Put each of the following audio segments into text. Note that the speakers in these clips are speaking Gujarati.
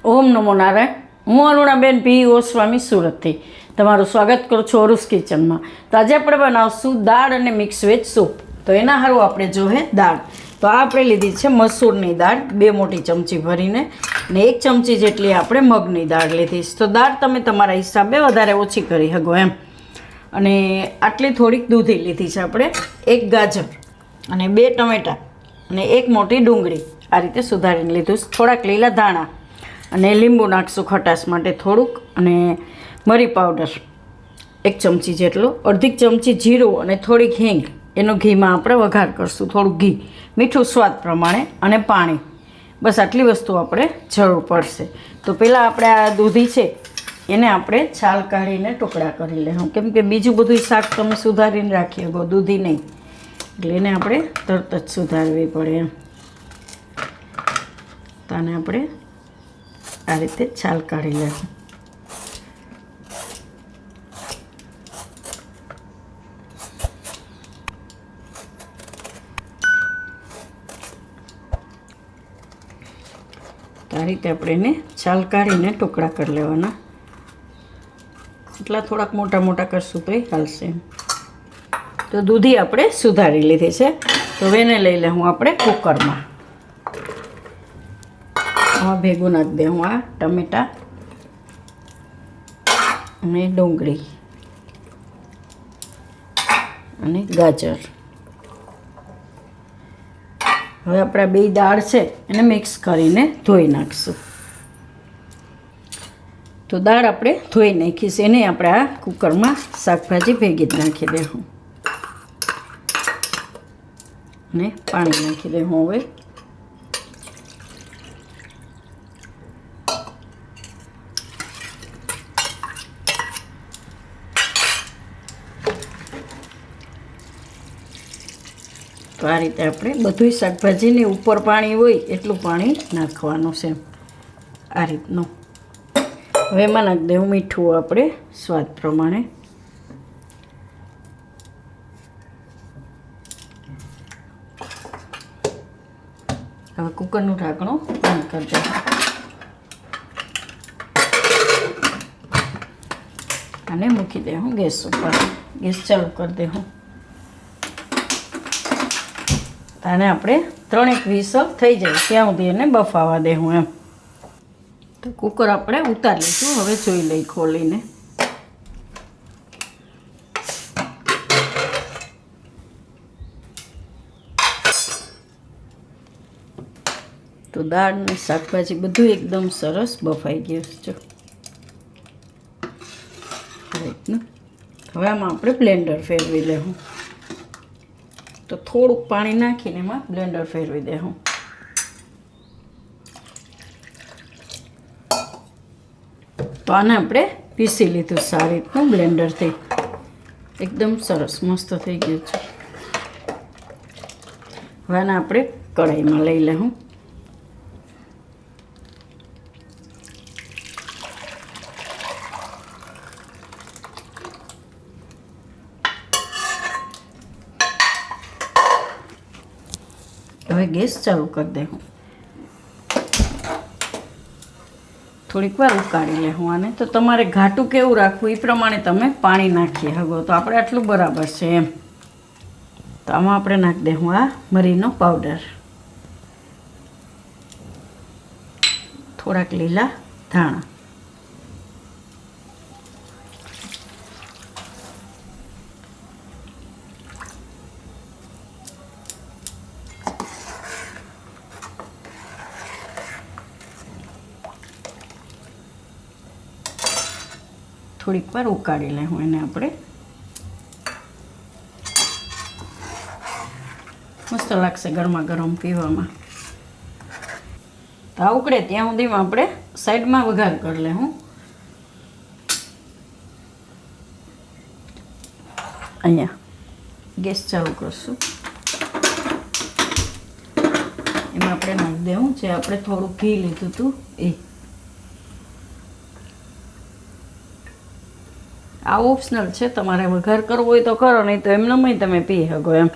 ઓમ નમો નારાયણ. હું અરુણાબેન પી ગોસ્વામી સુરતથી તમારું સ્વાગત કરું છું અરુસ કિચનમાં. તો આજે આપણે બનાવશું દાળ અને મિક્સ વેજ સૂપ. તો એના સારું આપણે જોઈએ દાળ. તો આ આપણે લીધી છે મસૂરની દાળ 2 મોટી ચમચી ભરીને, ને 1 ચમચી જેટલી આપણે મગની દાળ લીધી છે. તો દાળ તમે તમારા હિસાબે વધારે ઓછી કરી શકો એમ. અને આટલી થોડીક દૂધી લીધી છે આપણે, 1 ગાજર અને 2 ટમેટાં અને 1 મોટી ડુંગળી આ રીતે સુધારીને લીધું. થોડાક લીલા ધાણા અને લીંબુ નાખશું ખટાશ માટે થોડુંક, અને મરી પાવડર 1 ચમચી જેટલો, અડધી ચમચી જીરું અને થોડીક હિંગ. એનો ઘીમાં આપણે વઘાર કરશું, થોડુંક ઘી, મીઠું સ્વાદ પ્રમાણે અને પાણી. બસ આટલી વસ્તુ આપણે જરૂર પડશે. તો પહેલાં આપણે આ દૂધી છે એને આપણે છાલ કાઢીને ટુકડા કરી લેવું, કેમ કે બીજું બધું શાક તમે સુધારીને રાખી શકો, દૂધી નહીં, એટલે એને આપણે તરત જ સુધારવી પડે એમ. તો આને આપણે આ રીતે છાલ કાઢી લેવું. તો આ રીતે આપણે એને છાલ કાઢીને ટુકડા કરી લેવાના. એટલા થોડાક મોટા મોટા કરશું તો ચાલશે એમ. તો દૂધી આપણે સુધારી લીધી છે. તો એને લઈ લઉં આપણે કુકરમાં. આમાં ભેગું નાખી દઉં આ ટમેટાં અને ડુંગળી અને ગાજર. હવે આપણા 2 દાળ છે એને મિક્સ કરીને ધોઈ નાખશું. તો દાળ આપણે ધોઈ નાખીશું, એને આપણે આ કુકરમાં શાકભાજી ભેગી જ નાખી દઉં અને પાણી નાખી દઉં. હવે તો આ રીતે આપણે બધું શાકભાજીની ઉપર પાણી હોય એટલું પાણી નાખવાનું છે આ રીતનું. હવે એમાં નાખી દઉં મીઠું આપણે સ્વાદ પ્રમાણે. હવે કુકરનું ઢાંકણું બંધ કરી દઉં અને મૂકી દઉં ગેસ ઉપર. ગેસ ચાલુ કરી દઉં. આને આપણે 3 વિસલ થઈ જાય ત્યાં સુધી એને બફાવા દેવું એમ. તો કુકર આપણે ઉતારી લઈશું. હવે જોઈ લઈ ખોલીને. તો દાળ ને શાકભાજી બધું એકદમ સરસ બફાઈ ગયું છે. હવે આમાં આપણે બ્લેન્ડર ફેરવી લેવું. તો થોડુંક પાણી નાખીને એમાં બ્લેન્ડર ફેરવી દેવું. તો આને આપણે પીસી લીધું સારી રીતનું બ્લેન્ડરથી. એકદમ સરસ મસ્ત થઈ ગયું છે. હવે આને આપણે કઢાઈમાં લઈ લેવું. હવે ગેસ ચાલુ કરી દઉં. થોડીક વાર ઉકાળી લેવું આને. તો તમારે ઘાટું કેવું રાખવું એ પ્રમાણે તમે પાણી નાખી શકો. તો આપણે આટલું બરાબર છે એમ. તો આમાં આપણે નાખી દઉં આ મરીનો પાવડર, થોડાક લીલા ધાણા, થોડીક વાર ઉકાળી લેવું એને આપણે. મસ્ત લાગશે ગરમા ગરમ પીવામાં. તો આ ઉકળે ત્યાં સુધીમાં આપણે સાઈડમાં વઘાર કરી લેવું. અહીંયા ગેસ ચાલુ કરશું. એમાં આપણે નાખી દેવું જે આપણે થોડું ઘી લીધું હતું એ. આ ઓપ્શનલ છે, તમારે વઘાર કરવો હોય તો કરો, નહીં તો એમનેમ તમે પી શકો એમ.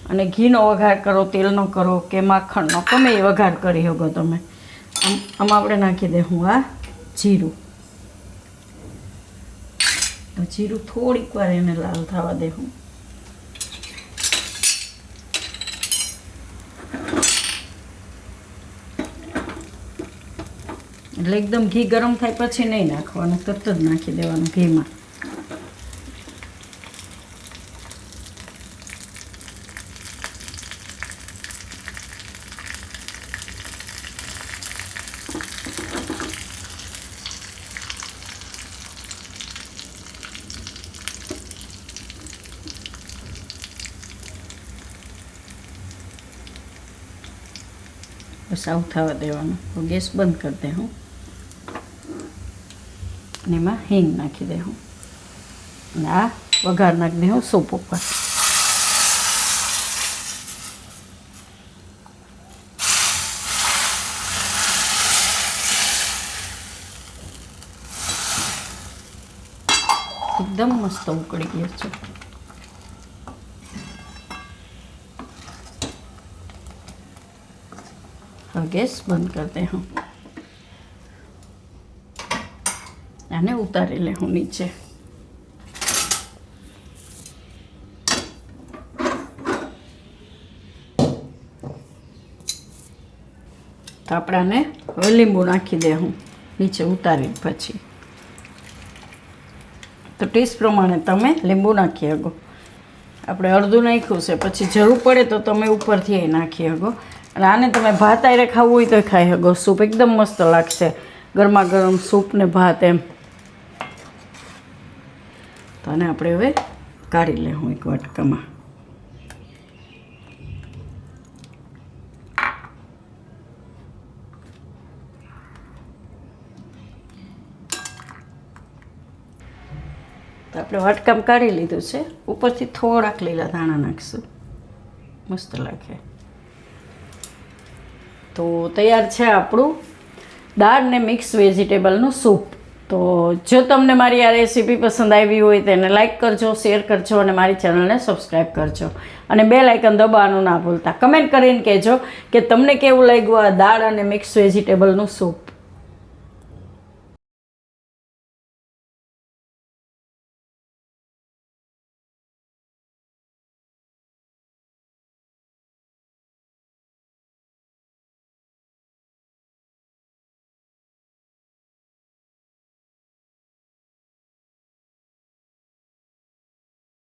અને ઘીનો વઘાર કરો, તેલનો કરો કે માખણનો, ગમે એ વઘાર કરી શકો તમે. આમાં આપણે નાખી દઉં આ જીરું. તો જીરું થોડીક વાર એને લાલ થવા દેવું. એટલે એકદમ ઘી ગરમ થાય પછી નહીં નાખવાનું, તરત જ નાખી દેવાનું ઘીમાં. બસ આવું થવા દેવાનું. તો ગેસ બંધ કરી દે હું, અને એમાં હિંગ નાખી દે હું, અને આ વઘાર નાખી દે હું સૂપ ઉપર. એકદમ મસ્ત ઉકળી ગયો છે. હવે ગેસ બંધ કરી દે હું, આને ઉતારી લે હું નીચે. તો આપણાને હવે લીંબુ નાખી દે હું નીચે ઉતારી પછી. તો ટેસ્ટ પ્રમાણે તમે લીંબુ નાખી શકો. આપણે અડધું નાખ્યું છે, પછી જરૂર પડે તો તમે ઉપરથી એ નાખી શકો. અને આને તમે ભાત આરે ખાવું હોય તો ખાઈ શકો. સૂપ એકદમ મસ્ત લાગશે, ગરમા ગરમ સૂપ ને ભાત એમ. તો આને આપણે હવે કાઢી લેવું એક વાટકામાં. તો આપણે વાટકામાં કાઢી લીધું છે. ઉપરથી થોડાક લીલા ધાણા નાખીશું, મસ્ત લાગે. તો તૈયાર છે આપણું દાળ ને મિક્સ વેજીટેબલનું સૂપ. તો જો તમને મારી આ રેસીપી પસંદ આવી હોય તો એને લાઇક કરજો, શેર કરજો અને મારી ચેનલને સબસ્ક્રાઈબ કરજો. અને બેલ આઇકન દબાવવાનું ના ભૂલતા. કમેન્ટ કરીને કહેજો કે તમને કેવું લાગ્યું આ દાળ અને મિક્સ વેજીટેબલનું સૂપ.